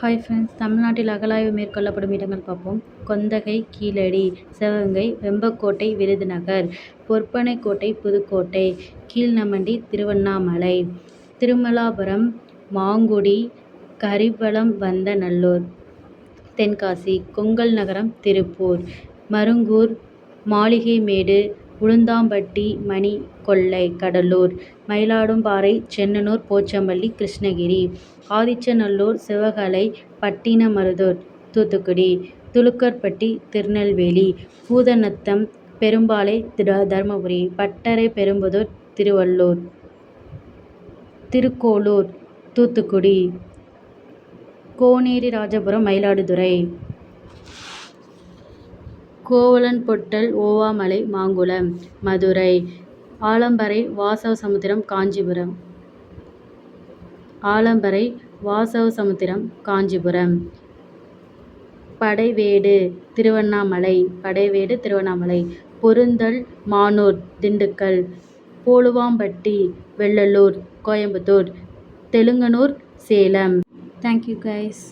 Hi friends, தமிழ்நாட்டில் அகழாய்வு மேற்கொள்ளப்படும் இடங்கள் பார்ப்போம். கொந்தகை, கீழடி, சிவகங்கை, வெம்பக்கோட்டை, விருதுநகர், பொற்பனைக்கோட்டை, புதுக்கோட்டை, கீழ்நமண்டி, திருவண்ணாமலை, திருமலாபுரம், மாங்குடி, கரிவலம்வந்தநல்லூர், தென்காசி, கொங்கல் நகரம், திருப்பூர், மருங்கூர், மாளிகைமேடு, உளுந்தாம்பட்டி, மணிகொல்லை, கடலூர், மயிலாடும்பாறை, சென்னனூர், போச்சம்பள்ளி, கிருஷ்ணகிரி, ஆதிச்சநல்லூர், சிவகளை, பட்டினமருதூர், தூத்துக்குடி, துலுக்கர்பட்டி, திருநெல்வேலி, பூதநத்தம், பெரும்பாலை, தர்மபுரி, பட்டறை பெரும்புதூர், திருவள்ளூர், திருக்கோளூர், தூத்துக்குடி, கோனேரி ராஜபுரம், மயிலாடுதுறை, கோவலன்பொட்டல், ஓவாமலை, மாங்குளம், மதுரை, ஆலம்பறை, வாசவசமுத்திரம், காஞ்சிபுரம், ஆலம்பறை, வாசவசமுத்திரம், காஞ்சிபுரம், படைவேடு, திருவண்ணாமலை, படைவேடு, திருவண்ணாமலை, பொருந்தல், மானூர், திண்டுக்கல், போலுவாம்பட்டி, வெள்ளலூர், கோயம்புத்தூர், தெலுங்கனூர், சேலம். Thank you guys.